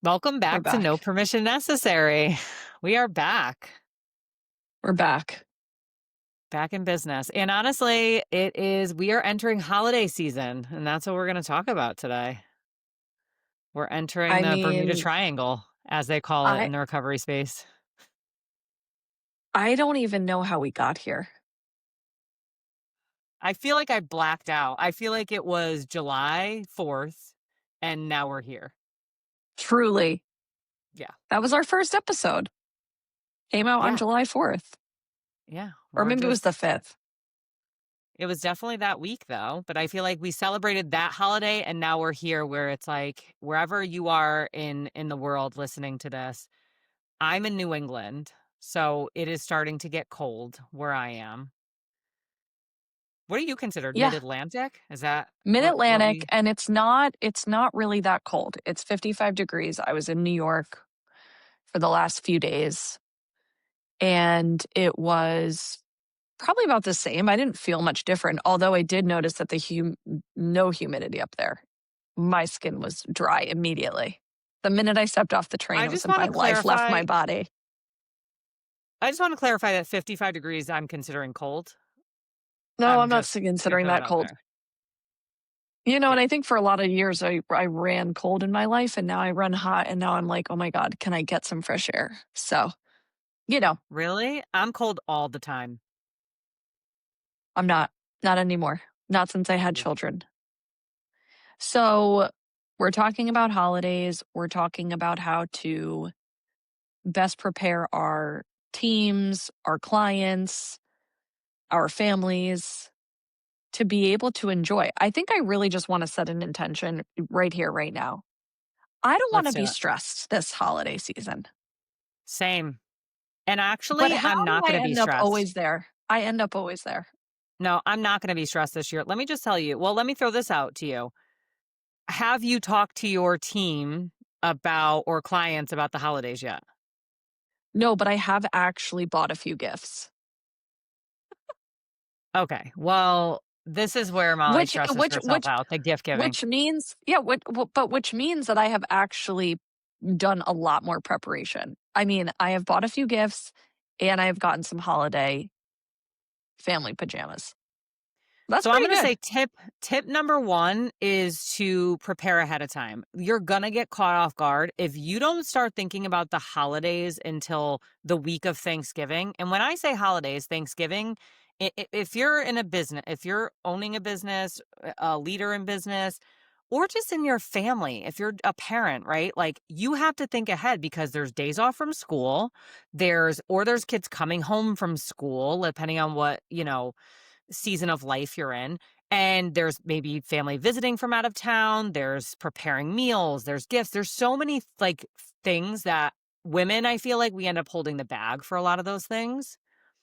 Welcome We're back to No back. Permission Necessary. We are We're back. back in business. And honestly, we are entering holiday season, and that's what we're going to talk about today. We're entering I the Bermuda mean, Triangle, as they call it I in the recovery space. I don't even know how we got here. I feel like I blacked out. I feel like it was July 4th, and now we're here. Truly. Yeah. That was our first episode. Came out on Yeah. July 4th. Yeah. Or We're maybe it was the just, 5th. it was definitely that week, though. But I feel like we celebrated that holiday, and now we're here where it's like wherever you are in the world listening to this. I'm in New England, so it is starting to get cold where I am. What do you consider Yeah, mid-Atlantic? Is that what Mid-Atlantic, we and it's not really that cold. It's 55 degrees. I was in New York for the last few days, and it was probably about the same. I didn't feel much different, although I did notice that no humidity up there. My skin was dry immediately. The minute I stepped off the train, I it was just like want my to life left clarify my body. I just want to clarify that 55 degrees I'm considering cold. No, I'm I'm not just gonna considering throw it that out cold. there. And Yeah. I think for a lot of years, I ran cold in my life, and now I run hot, and now I'm like, "Oh my god, can I get some fresh air?" So, you know, Really? I'm cold all the time. I'm not anymore. Not since I had Oof. children. So, we're talking about holidays, we're talking about how to best prepare our teams, our clients, our families to be able to enjoy. I think I really just want to set an intention right here, right now. I don't want Let's to do be it. stressed this holiday season. Same. And But actually, how I'm do not I gonna be end up stressed. always there? I end up always there. No, I'm not gonna be stressed this year. Let me just tell you. Well, let me throw this out to you. Have you talked to your team about or clients about the holidays yet? No, but I have actually bought a few gifts. Okay. Well, this is where Molly Which stresses which herself which out, the gift giving. which means yeah, but which means that I have actually done a lot more preparation. I mean, I have bought a few gifts and I have gotten some holiday family pajamas. That's So I'm pretty gonna say good. tip number one is to prepare ahead of time. You're gonna get caught off guard if you don't start thinking about the holidays until the week of Thanksgiving. And when I say holidays, Thanksgiving, if you're in a business, if you're owning a business, a leader in business, or just in your family, if you're a parent, right? Like you have to think ahead because there's days off from school, there's kids coming home from school, depending on what, season of life you're in. And there's maybe family visiting from out of town, there's preparing meals, there's gifts. There's so many like things that women, I feel like we end up holding the bag for a lot of those things.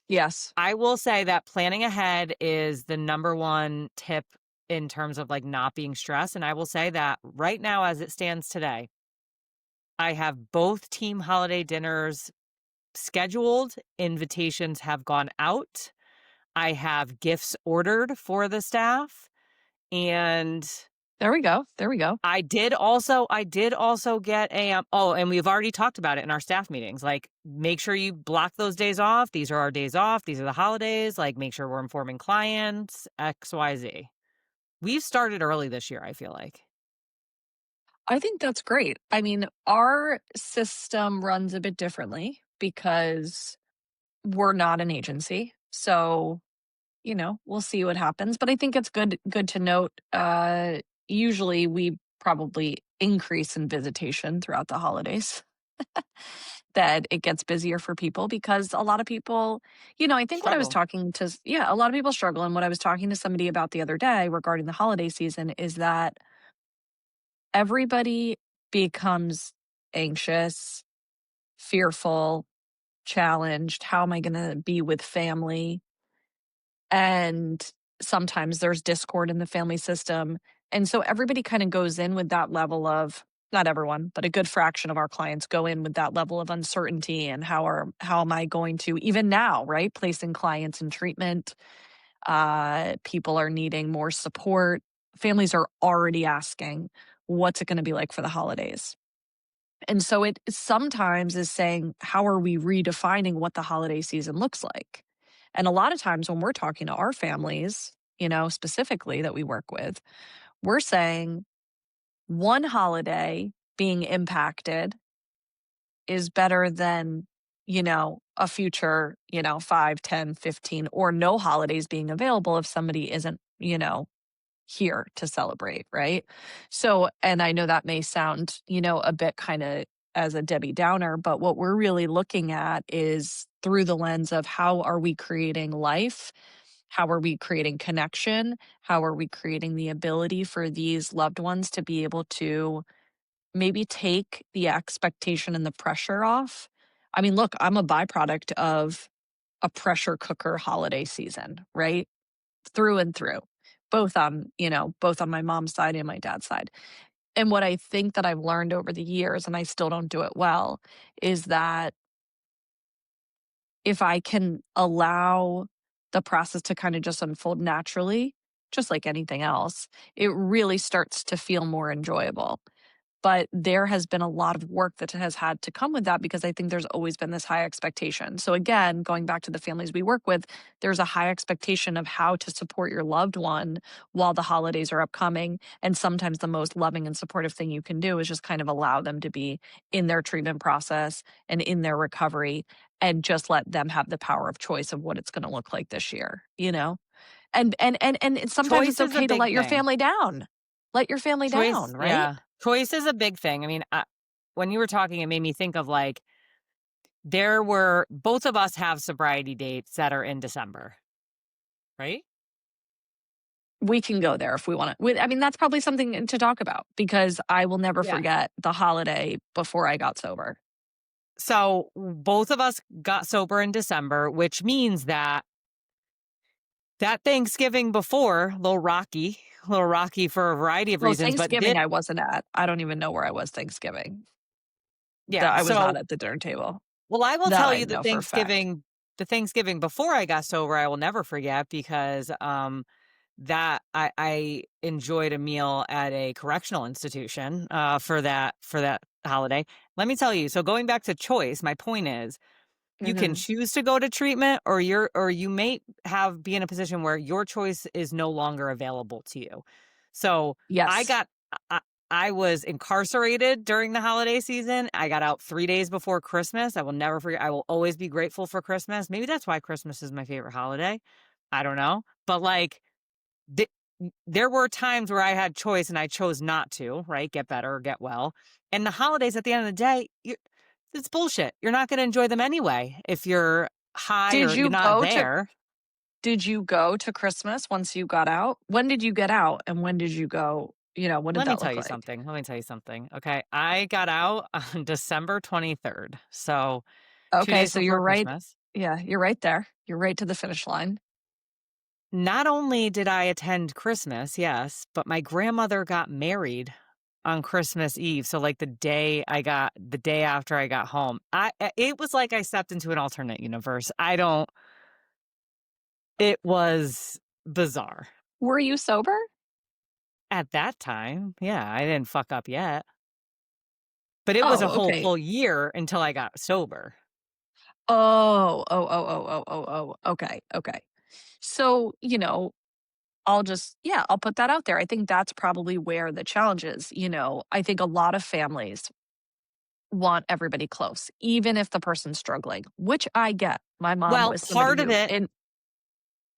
Yes. I will say that planning ahead is the number one tip in terms of like not being stressed. And I will say that right now, as it stands today, I have both team holiday dinners scheduled, invitations have gone out. I have gifts ordered for the staff, and There we go. There we go. I did also get oh, and we've already talked about it in our staff meetings. Like, make sure you block those days off. These are our days off. These are the holidays. Like, make sure we're informing clients, XYZ. We've started early this year, I feel like. I think that's great. I mean, our system runs a bit differently because we're not an agency. So, we'll see what happens. But I think it's good to note, usually we probably increase in visitation throughout the holidays, that it gets busier for people because a lot of people, I think what I was Struggle. talking to yeah, a lot of people struggle, and what I was talking to somebody about the other day regarding the holiday season is that everybody becomes anxious, fearful, challenged. How am I gonna be with family? And sometimes there's discord in the family system. And so everybody kind of goes in with that level of, not everyone, but a good fraction of our clients go in with that level of uncertainty, and how am I going to, even now, right? Placing clients in treatment. People are needing more support. Families are already asking, what's it going to be like for the holidays? And so it sometimes is saying, how are we redefining what the holiday season looks like? And a lot of times when we're talking to our families, specifically that we work with, we're saying one holiday being impacted is better than, a future, 5, 10, 15, or no holidays being available if somebody isn't, here to celebrate, right? So, and I know that may sound, a bit kind of as a Debbie Downer, but what we're really looking at is through the lens of how are we creating life? How are we creating connection? How are we creating the ability for these loved ones to be able to maybe take the expectation and the pressure off? I mean, look, I'm a byproduct of a pressure cooker holiday season, right? Through and through, both on my mom's side and my dad's side. And what I think that I've learned over the years, and I still don't do it well, is that if I can allow the process to kind of just unfold naturally, just like anything else, it really starts to feel more enjoyable. But there has been a lot of work that has had to come with that because I think there's always been this high expectation. So again, going back to the families we work with, there's a high expectation of how to support your loved one while the holidays are upcoming. And sometimes the most loving and supportive thing you can do is just kind of allow them to be in their treatment process and in their recovery and just let them have the power of choice of what it's going to look like this year. And sometimes it's Choice is a okay to big let your thing. family down. Let your family down, Choice right? yeah. Choice is a big thing. I mean, when you were talking, it made me think of, like, there were both of us have sobriety dates that are in December, right? We can go there if we wanna I mean, that's probably something to talk about because I will never Yeah. forget the holiday before I got sober. So, both of us got sober in December, which means that Thanksgiving before, a little rocky for a variety of Well, reasons, but Thanksgiving, I wasn't at. I don't even know where I was Thanksgiving. That yeah, I was not so at the dinner table. well, I will That tell I you know for a fact. The Thanksgiving before I got sober, I will never forget because, that I enjoyed a meal at a correctional institution, for that holiday. Let me tell you, so going back to choice, my point is, you can Mhm. choose to go to treatment or you may be in a position where your choice is no longer available to you. So, I Yes. got I I was incarcerated during the holiday season. I got out 3 days before Christmas. I will never forget. I will always be grateful for Christmas. Maybe that's why Christmas is my favorite holiday. I don't know. But, like, the there were times where I had choice and I chose not to, right? Get better or get well. And the holidays at the end of the day, it's bullshit. You're not gonna enjoy them anyway if you're high Did or you're you not go to there. did you go to Christmas once you got out? When did you get out and when did you go? What did Let me that tell look you like? something. Let me tell you something. Okay. I got out on December 23rd. So 2 Okay, days so before you're right. Christmas. Yeah, you're right there. You're right to the finish line. Not only did I attend Christmas, yes, but my grandmother got married on Christmas Eve. So, like, the day after I got home, it was like I stepped into an alternate universe. I don't It was bizarre. Were you sober? At that time, yeah, I didn't fuck up yet, but it was a Oh, whole okay. full year until I got sober. Oh, oh, oh, oh, oh, oh, oh. Okay, okay. So, I'll put that out there. I think that's probably where the challenge is. I think a lot of families want everybody close, even if the person's struggling, which I get. My mom Well, was somebody who, and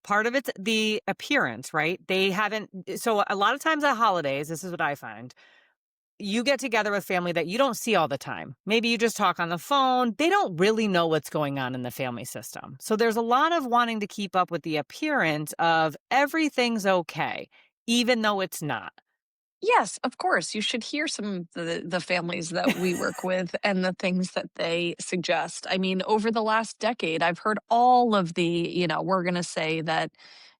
part of it's the appearance, right? They haven't so a lot of times at holidays, this is what I find, you get together with family that you don't see all the time. Maybe you just talk on the phone. They don't really know what's going on in the family system. So there's a lot of wanting to keep up with the appearance of everything's okay, even though it's not. yes, of course. You should hear some of the families that we work with and the things that they suggest. I mean, over the last decade, I've heard all of we're going to say that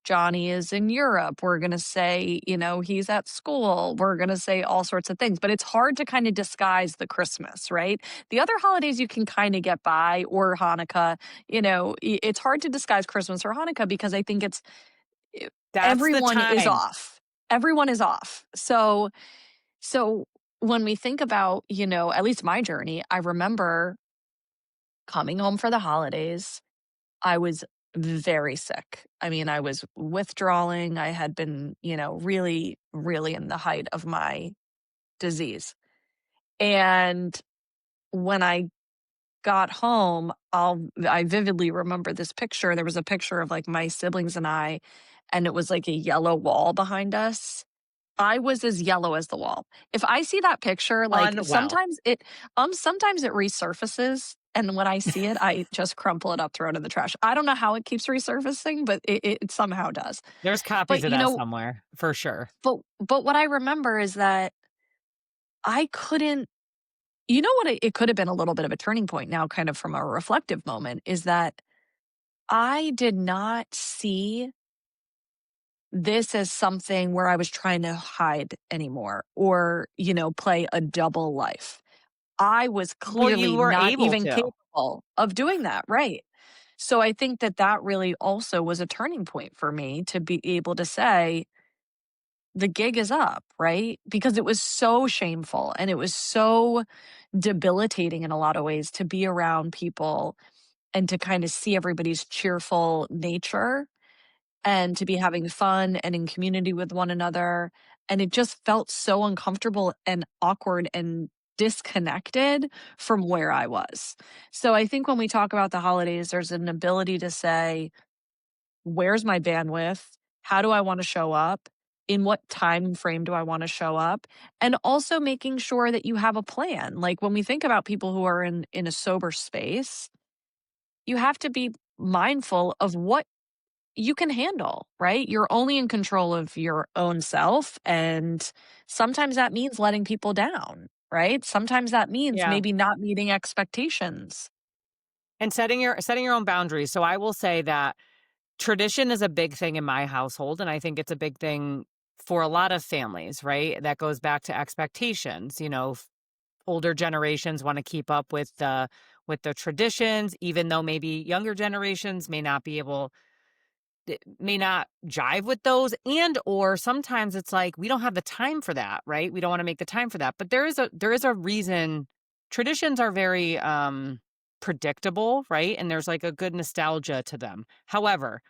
Johnny is in Europe. We're going to say, he's at school. We're going to say all sorts of things, but it's hard to kind of disguise the Christmas, right? The other holidays you can kind of get by or Hanukkah, it's hard to disguise Christmas or Hanukkah because I think That's the everyone is time. off. Everyone is off. So when we think about, at least my journey, I remember coming home for the holidays. I was very sick. I mean, I was withdrawing. I had been, really, really in the height of my disease. And when I got home, I vividly remember this picture. There was a picture of like my siblings and I, and it was like a yellow wall behind us. I was as yellow as the wall. If I see that picture, like Unwell. sometimes it resurfaces, and when I see it, I just crumple it up, throw it in the trash. I don't know how it keeps resurfacing, but it somehow does. There's copies But of that somewhere for sure. but what I remember is that I couldn't. You know what? It could have been a little bit of a turning point now, kind of from a reflective moment, is that I did not see this as something where I was trying to hide anymore or, play a double life. I was Well, you clearly were not able even to. capable of doing that, right? So I think that that really also was a turning point for me to be able to say, the gig is up, right? Because it was so shameful and it was so debilitating in a lot of ways to be around people and to kind of see everybody's cheerful nature and to be having fun and in community with one another. And it just felt so uncomfortable and awkward and disconnected from where I was. So I think when we talk about the holidays, there's an ability to say, where's my bandwidth? How do I want to show up? In what time frame do I want to show up? And also making sure that you have a plan. Like when we think about people who are in a sober space, you have to be mindful of what you can handle, right? You're only in control of your own self. And sometimes that means letting people down, right? Sometimes that means Yeah. maybe not meeting expectations. And setting your own boundaries. So I will say that tradition is a big thing in my household, and I think it's a big thing for a lot of families, right? That goes back to expectations. Older generations want to keep up with the traditions, even though maybe younger generations may not jive with those, and or sometimes it's like we don't have the time for that, right? We don't want to make the time for that. But there is a reason. Traditions are very predictable, right? And there's like a good nostalgia to them. However,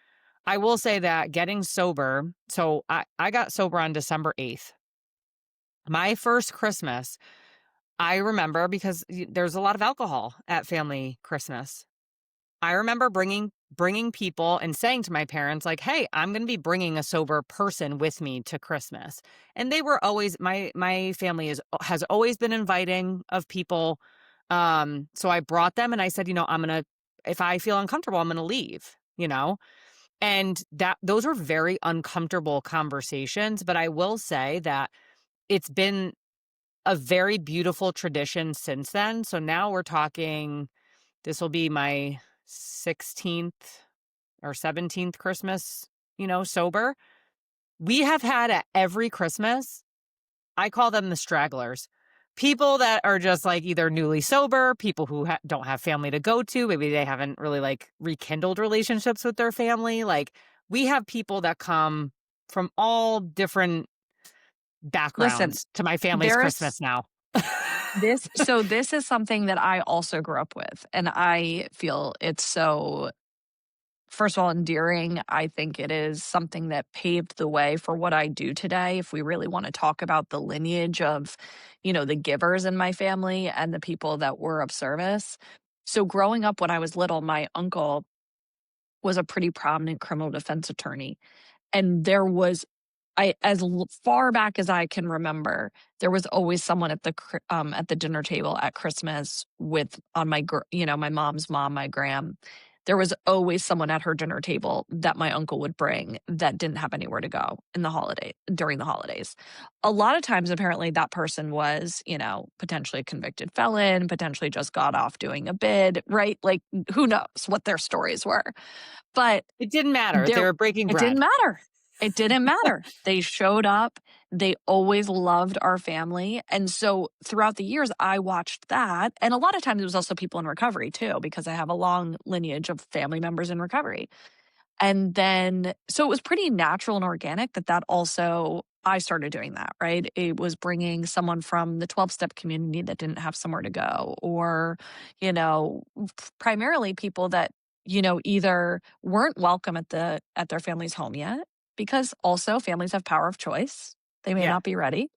I will say that getting sober, so I got sober on December 8th. My first Christmas, I remember because there's a lot of alcohol at family Christmas. I remember bringing people and saying to my parents like, "Hey, I'm going to be bringing a sober person with me to Christmas." And they were always my family has always been inviting of people. So I brought them and I said, I'm going to if I feel uncomfortable, I'm going to leave. And that those were very uncomfortable conversations, but I will say that it's been a very beautiful tradition since then. So now we're talking this will be my 16th or 17th Christmas, sober. We have had at every Christmas, I call them the stragglers. People that are just like either newly sober, people who don't have family to go to, maybe they haven't really like rekindled relationships with their family. Like we have people that come from all different Listen, backgrounds to my family's there's Christmas now. this is something that I also grew up with, and I feel it's so, first of all, endearing. I think it is something that paved the way for what I do today. If we really want to talk about the lineage of, the givers in my family and the people that were of service. So growing up when I was little, my uncle was a pretty prominent criminal defense attorney. And there was far back as I can remember, there was always someone at the dinner table at Christmas with on my my mom's mom, my gram. There was always someone at her dinner table that my uncle would bring that didn't have anywhere to go during the holidays. A lot of times, apparently, that person was, potentially a convicted felon, potentially just got off doing a bid, right? Like, who knows what their stories were. But It didn't matter. They there were breaking it didn't bread. matter. It didn't matter. They showed up. They always loved our family. And so throughout the years, I watched that. And a lot of times it was also people in recovery too, because I have a long lineage of family members in recovery. And then, so it was pretty natural and organic that also I started doing that, right? It was bringing someone from the 12-step community that didn't have somewhere to go, or, you know, primarily people that, either weren't welcome at their family's home yet, because also families have power of choice. They may Yeah, not be ready.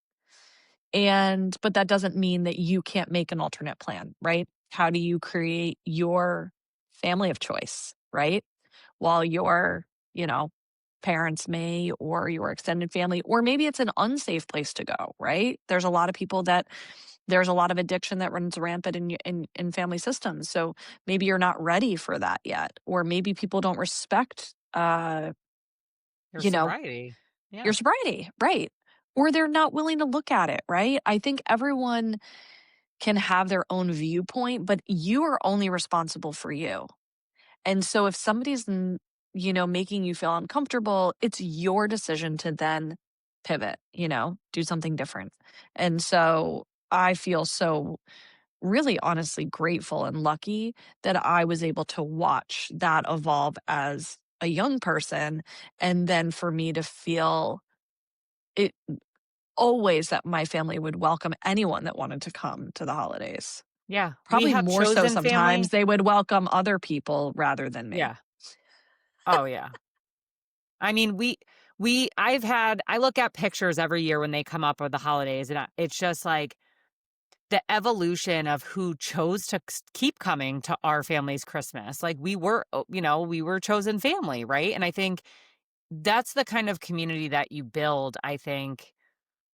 But that doesn't mean that you can't make an alternate plan, right? How do you create your family of choice, right? While your, you know, parents may, or your extended family, or maybe it's an unsafe place to go, right? There's a lot of addiction that runs rampant in family systems. So maybe you're not ready for that yet, or maybe people don't respect your you know, sobriety. your Yeah, sobriety, right? Or they're not willing to look at it, right? I think everyone can have their own viewpoint, but you are only responsible for you. And so if making you feel uncomfortable, it's your decision to then pivot, do something different. And so I feel so really honestly grateful and lucky that I was able to watch that evolve as a young person. And then for me to feel it always that my family would welcome anyone that wanted to come to the holidays. yeah. We Probably have more so chosen sometimes family. they would welcome other people rather than me. Yeah. Oh, yeah. I mean, I look at pictures every year when they come up with the holidays, and it's just like the evolution of who chose to keep coming to our family's Christmas. Like we were chosen family, right? And I think that's the kind of community that you build, I think,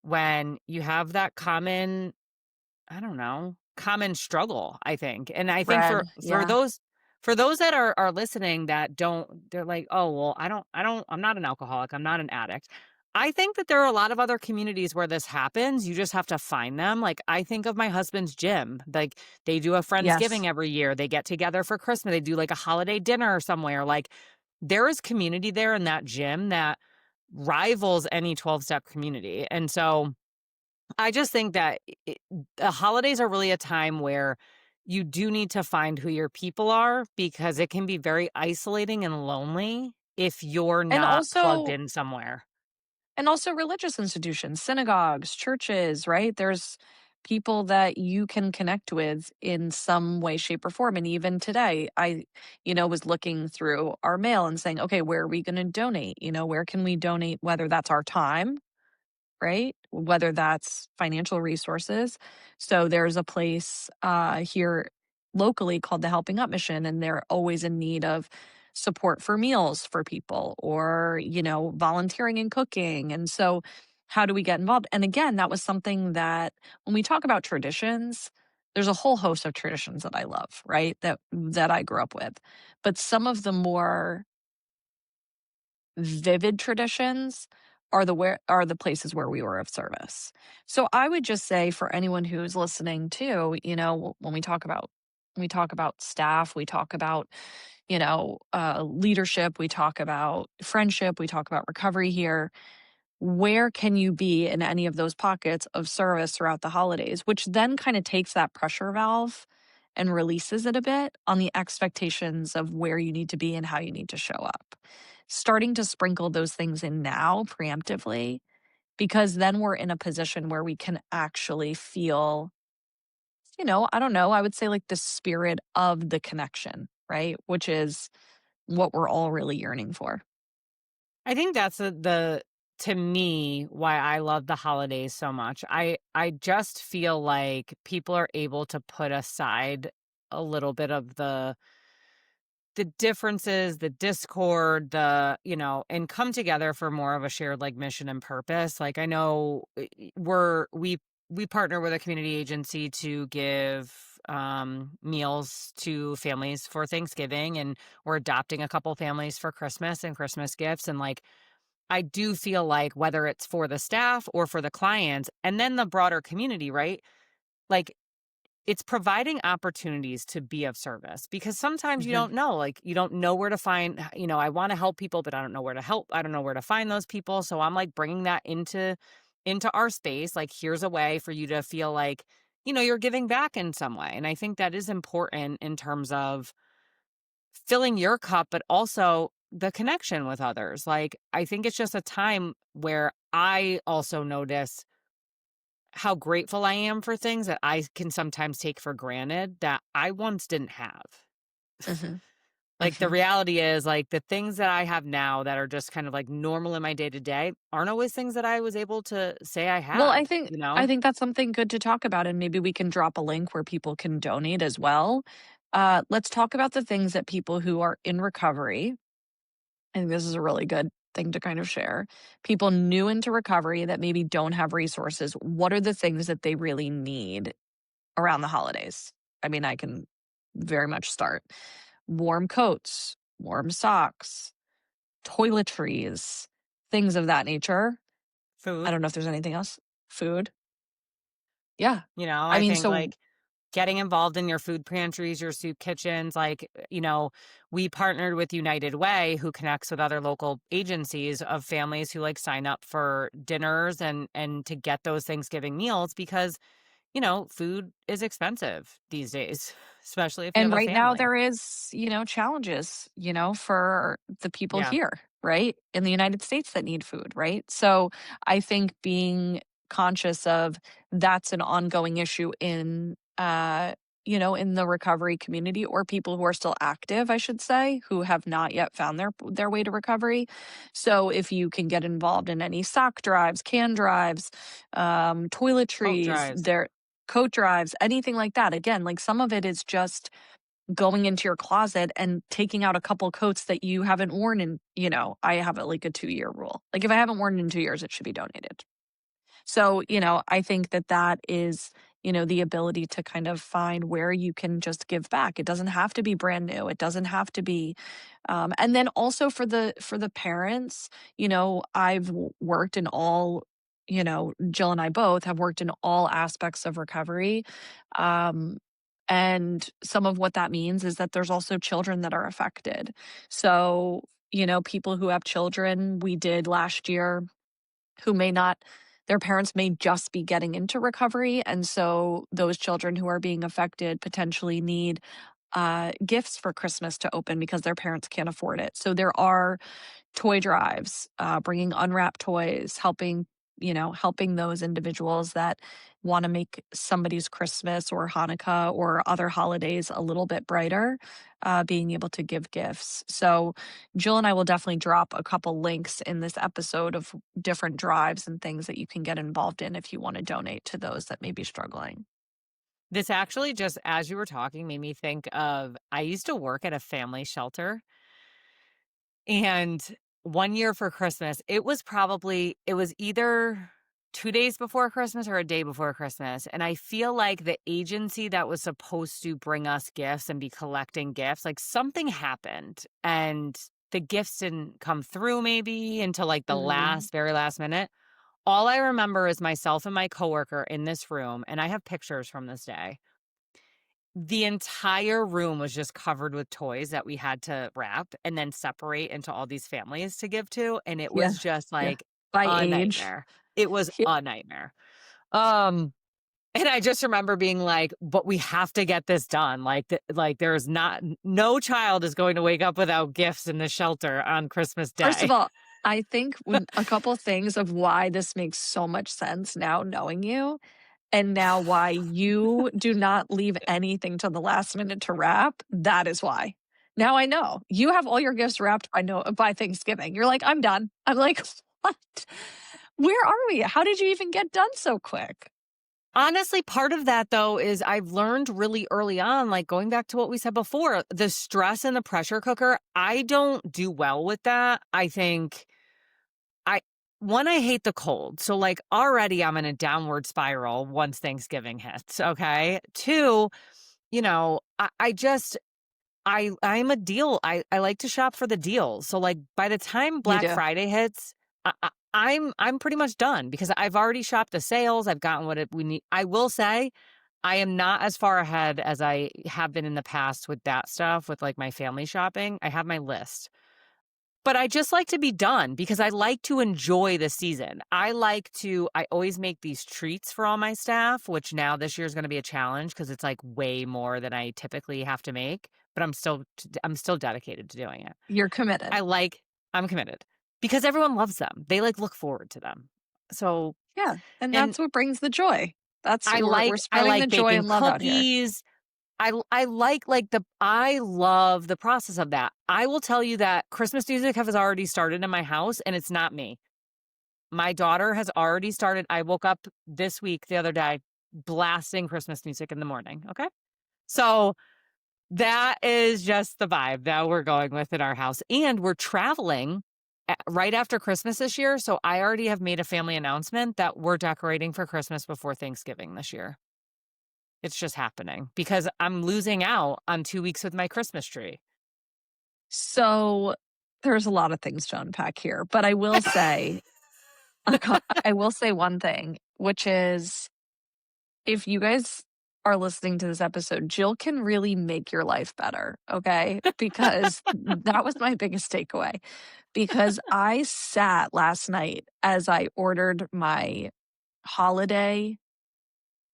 when you have that common, I don't know, common struggle, I think. And I think Bread, for yeah. those that are listening that they're like, "Oh, well, I'm not an alcoholic. I'm not an addict." I think that there are a lot of other communities where this happens. You just have to find them. Like I think of my husband's gym. Like they do a Yes. Friendsgiving every year. They get together for Christmas. They do like a holiday dinner somewhere. Like there is community there in that gym that rivals any 12-step community. And so I just think that the holidays are really a time where you do need to find who your people are because it can be very isolating and lonely if you're And not plugged also in somewhere. religious institutions, synagogues, churches, right? There's people that you can connect with in some way, shape, or form. And even today, I, was looking through our mail and saying, okay, where are we going to donate? Where can we donate, whether that's our time, right? Whether that's financial resources. So there's a place here locally called the Helping Up Mission, and they're always in need of support for meals for people, or, volunteering and cooking. And so how do we get involved? And again, that was something that when we talk about traditions, there's a whole host of traditions that I love, right? That I grew up with. But some of the more vivid traditions are the places where we were of service. So I would just say for anyone who's listening too, when we talk about staff, we talk about, leadership, we talk about friendship, we talk about recovery here. Where can you be in any of those pockets of service throughout the holidays, which then kind of takes that pressure valve and releases it a bit on the expectations of where you need to be and how you need to show up. Starting to sprinkle those things in now preemptively, because then we're in a position where we can actually feel, I don't know, I would say like the spirit of the connection, right? Which is what we're all really yearning for. I think that's the to me why I love the holidays so much. I just feel like people are able to put aside a little bit of the differences, the discord, and come together for more of a shared like mission and purpose. Like I know we partner with a community agency to give meals to families for Thanksgiving, and we're adopting a couple families for Christmas and Christmas gifts. And like I do feel like whether it's for the staff or for the clients and then the broader community, right? Like it's providing opportunities to be of service because sometimes you Mhm. don't know, like, you don't know where to find, I want to help people, but I don't know where to help. I don't know where to find those people. So I'm like bringing that into our space. Like, here's a way for you to feel like, you're giving back in some way. And I think that is important in terms of filling your cup, but also the connection with others. Like, I think it's just a time where I also notice how grateful I am for things that I can sometimes take for granted that I once didn't have. Mhm. Like, the Mhm. reality is, like, the things that I have now that are just kind of, like, normal in my day to day aren't always things that I was able to say I Well, had, you I know? think that's something good to talk about, and maybe we can drop a link where people can donate as well. Let's talk about the things that people who are in recovery, I think this is a really good thing to kind of share. People new into recovery that maybe don't have resources, what are the things that they really need around the holidays? I mean, I can very much start. Warm coats, warm socks, toiletries, things of that nature. I Food, don't know if there's anything else. Food. Yeah. I I mean, think, so like, getting involved in your food pantries, your soup kitchens, like, we partnered with United Way, who connects with other local agencies of families who, like, sign up for dinners and to get those Thanksgiving meals because, food is expensive these days, especially if you have and a right now family. there is, challenges, for the people Yeah. here, right? In the United States that need food, right? So I think being conscious of that's an ongoing issue in in the recovery community or people who are still active, I should say, who have not yet found their way to recovery. So if you can get involved in any sock drives, can drives, Coat toiletries, drives. there coat drives, anything like that. Again, like some of it is just going into your closet and taking out a couple coats that you haven't worn in, I have like a 2-year rule. Like if I haven't worn in 2 years, it should be donated. So, I think that that is, the ability to kind of find where you can just give back. It doesn't have to be brand new. It doesn't have to be, and then also for the parents, I've worked in all, Jill and I both have worked in all aspects of recovery. Um, and some of what that means is that there's also children that are affected. So, people who have children, we did last year who may not their parents may just be getting into recovery, and so those children who are being affected potentially need, gifts for Christmas to open because their parents can't afford it. So there are toy drives, bringing unwrapped toys, helping those individuals that want to make somebody's Christmas or Hanukkah or other holidays a little bit brighter, being able to give gifts. So, Jill and I will definitely drop a couple links in this episode of different drives and things that you can get involved in if you want to donate to those that may be struggling. This actually just as you were talking made me think of I used to work at a family shelter. And one year for Christmas, it was either 2 days before Christmas or a day before Christmas, and I feel like the agency that was supposed to bring us gifts and be collecting gifts, like, something happened, and the gifts didn't come through maybe until, like, the Mm. very last minute. All I remember is myself and my coworker in this room, and I have pictures from this day. The entire room was just covered with toys that we had to wrap and then separate into all these families to give to, and it Yeah, was just, yeah. like, By a age. nightmare. It was Yeah. a nightmare. Um, and I just remember being like, "But we have to get this done." Like, there's not no child is going to wake up without gifts in the shelter on Christmas First of Day. all, I think when a couple things of why this makes so much sense now knowing you, and now why you do not leave anything to the last minute to wrap, that is why. Now I know. You have all your gifts wrapped by Thanksgiving. You're like, "I'm done." I'm like, "What? Where are we? How did you even get done so quick?" Honestly, part of that though is I've learned really early on, like going back to what we said before, the stress in the pressure cooker, I don't do well with that. I think I one, I hate the cold. So like already I'm in a downward spiral once Thanksgiving hits. Okay. Two, I just I'm a deal. I like to shop for the deals. So like by the time You Black do. Friday hits, I'm pretty much done because I've already shopped the sales. I've gotten we need. I will say I am not as far ahead as I have been in the past with that stuff with like my family shopping. I have my list. But I just like to be done because I like to enjoy the season. I always make these treats for all my staff, which now this year is gonna be a challenge because it's, like, way more than I typically have to make, but I'm still dedicated to doing it. You're committed. I like I'm committed because everyone loves them. They, like, look forward to them. So Yeah, and and that's what brings the joy. That's we're I spreading the like joy baking and love out here. cookies. I like, I love the process of that. I will tell you that Christmas music has already started in my house, and it's not me. My daughter has already started. I woke up this week, the other day, blasting Christmas music in the morning, okay? So, that is just the vibe that we're going with in our house, and we're traveling right after Christmas this year, so I already have made a family announcement that we're decorating for Christmas before Thanksgiving this year. It's just happening because I'm losing out on 2 weeks with my Christmas tree. So, there's a lot of things to unpack here, but I will say one thing, which is if you guys are listening to this episode, Jill can really make your life better, okay? Because that was my biggest takeaway. Because I sat last night as I ordered my holiday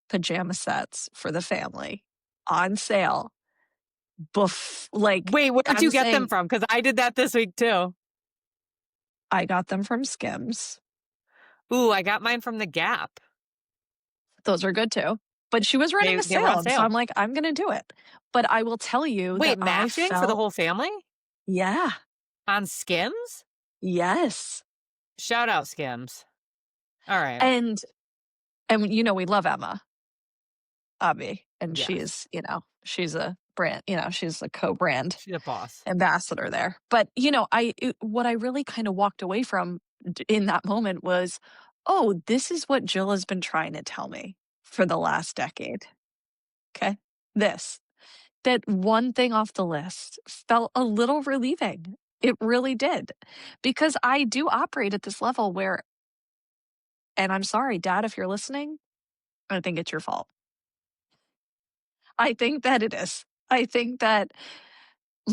pajama sets for the family on sale. Wait, where'd I'm you get them saying from? Because I did that this week too. I got them from Skims. Ooh, I got mine from the Gap. Those are good too. But she was running a They were on sale, and so sale. I'm like, "I'm gonna do it." But I will tell you that Wait, I matching for the felt whole family? yeah, On Skims? yes. Shout out Skims. Alright. And we love Emma, Abby, and Yes. she's a brand, she's a co-brand She's a boss. ambassador there. But, what I really kinda walked away from in that moment was, "Oh, this is what Jill has been trying to tell me for the last decade." Okay? This. That one thing off the list felt a little relieving. It really did. Because I do operate at this level where and I'm sorry, dad, if you're listening, I think it's your fault. I think that it is. I think that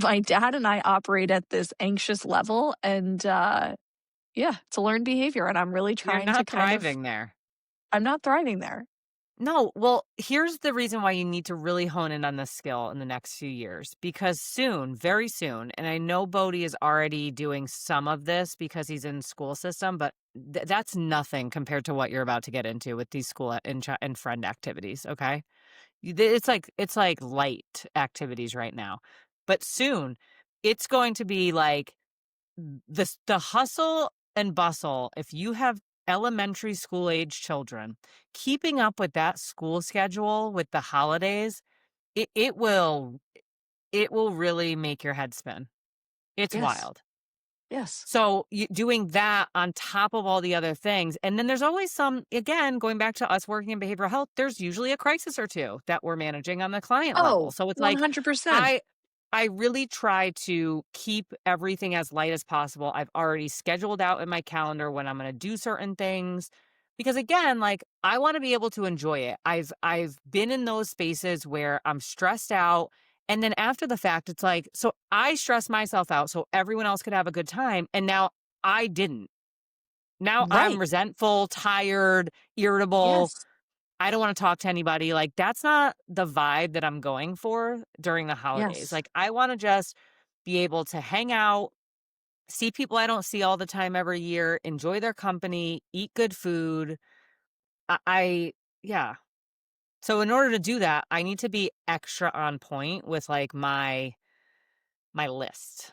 my dad and I operate at this anxious level and, yeah, it's a learned behavior, and I'm really You're trying to not kind of thriving there. I'm not thriving there. No, well, here's the reason why you need to really hone in on this skill in the next few years, because soon, very soon, and I know Bodhi is already doing some of this because he's in school system, but that's nothing compared to what you're about to get into with these school and friend activities, okay? It's like light activities right now. But soon, it's going to be like the hustle and bustle, if you have elementary school age children, keeping up with that school schedule with the holidays, it it will it will really make your head spin. It's Yes. wild. Yes. So, doing that on top of all the other things, and then there's always some again, going back to us working in behavioral health, there's usually a crisis or 2 that we're managing on the client level. Oh, So it's like, 100%. I I really try to keep everything as light as possible. I've already scheduled out in my calendar when I'm gonna do certain things because again, like, I wanna be able to enjoy it. I've been in those spaces where I'm stressed out and then after the fact, it's like, so I stressed myself out so everyone else could have a good time, and now I didn't. Now I'm Right. resentful, tired, irritable. Yes. I don't wanna talk to anybody. Like, that's not the vibe that I'm going for during the holidays. Yes. Like, I wanna just be able to hang out, see people I don't see all the time every year, enjoy their company, eat good food. I yeah. So in order to do that, I need to be extra on point with, like, my list.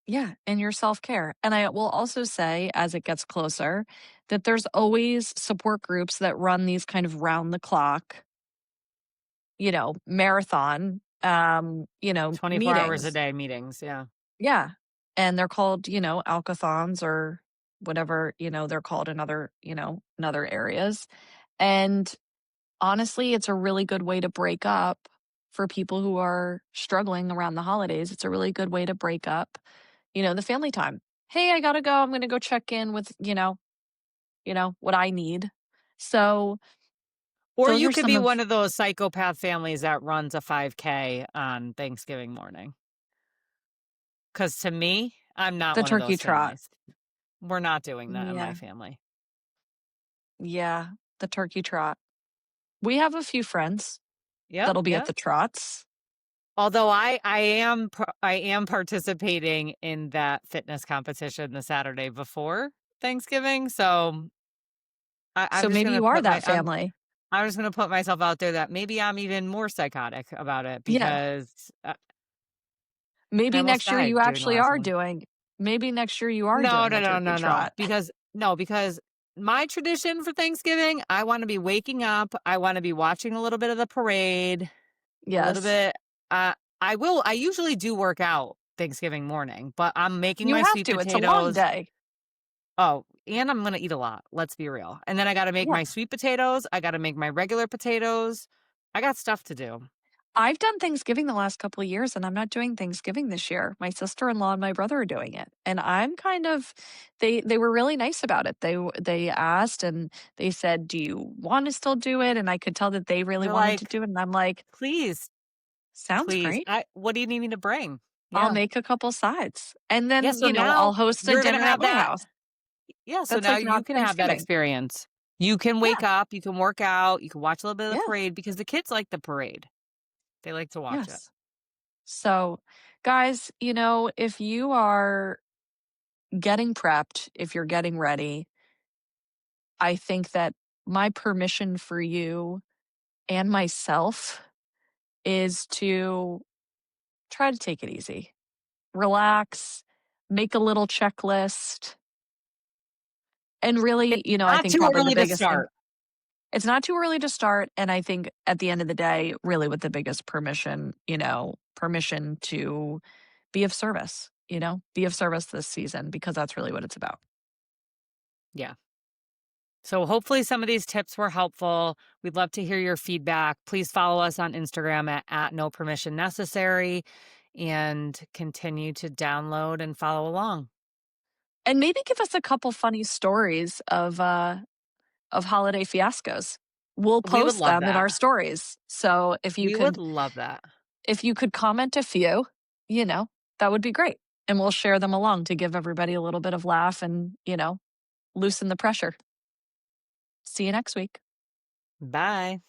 Yeah, and your self-care. And I will also say, as it gets closer, that there's always support groups that run these kind of round the clock, marathon, 24 hours a meetings. day meetings, yeah. Yeah. And they're called, alkathons or whatever, they're called in other areas. And honestly, it's a really good way to break up for people who are struggling around the holidays. It's a really good way to break up, the family time. Hey, I gotta go. I'm gonna go check in with, what I need. So Or those you are could some be of one of those psychopath families that runs a 5K on Thanksgiving morning. Because to me, I'm not The one of turkey those trot. families. We're not doing that in my Yeah. family. Yeah, the turkey trot. We have a few friends Yep, that'll be at yep. the trots. Although I am participating in that fitness competition the Saturday before Thanksgiving, so I'm So just maybe gonna you are put that family. I'm just gonna put myself out there that maybe I'm even more psychotic about it Yeah. because, I Maybe almost next year you died doing the actually last are one. doing maybe next year you are No, doing no, the no, turkey no, no, trot. because no, because my tradition for Thanksgiving, I wanna be waking up, I wanna be watching a little bit of the parade, a little Yes. bit I usually do work out Thanksgiving morning, but I'm making You my have sweet to, it's a long potatoes. day. Oh, and I'm gonna eat a lot, let's be real, and then I gotta make Yeah. my sweet potatoes, I gotta make my regular potatoes. I got stuff to do. I've done Thanksgiving the last couple of years, and I'm not doing Thanksgiving this year. My sister-in-law and my brother are doing it, and I'm kind of they were really nice about it. They asked and they said, "Do you wanna still do it?" And I could tell that they really They're wanted to like, do it, and I'm like, "Please, "Sounds please, great. I what do you need me to bring?" I'll Yeah. make a couple sides." And Yeah, then, so I'll now host a you're gonna dinner at have my that. house. Yeah, so That's now like you not can have that Thanksgiving. experience. You can Yeah, wake up, you can work out, you can watch a little bit of the yeah, parade because the kids like the parade. They like to watch it. yes. So, guys, if you are getting prepped, if you're getting ready, I think that my permission for you and myself is to try to take it easy. Relax, make a little checklist, and really, It's I not think too probably the early to biggest thing, start. it's not too early to start, and I think at the end of the day, really with the biggest permission, permission to be of service, be of service this season because that's really what it's about. Yeah. So hopefully some of these tips were helpful. We'd love to hear your feedback. Please follow us on Instagram at no permission necessary and continue to download and follow along. And maybe give us a couple funny stories of holiday fiascos. We'll We would post love them in our that. stories. So We would love that. if you could comment a few, you know, that would be great. And we'll share them along to give everybody a little bit of laugh and, loosen the pressure. See you next week. Bye.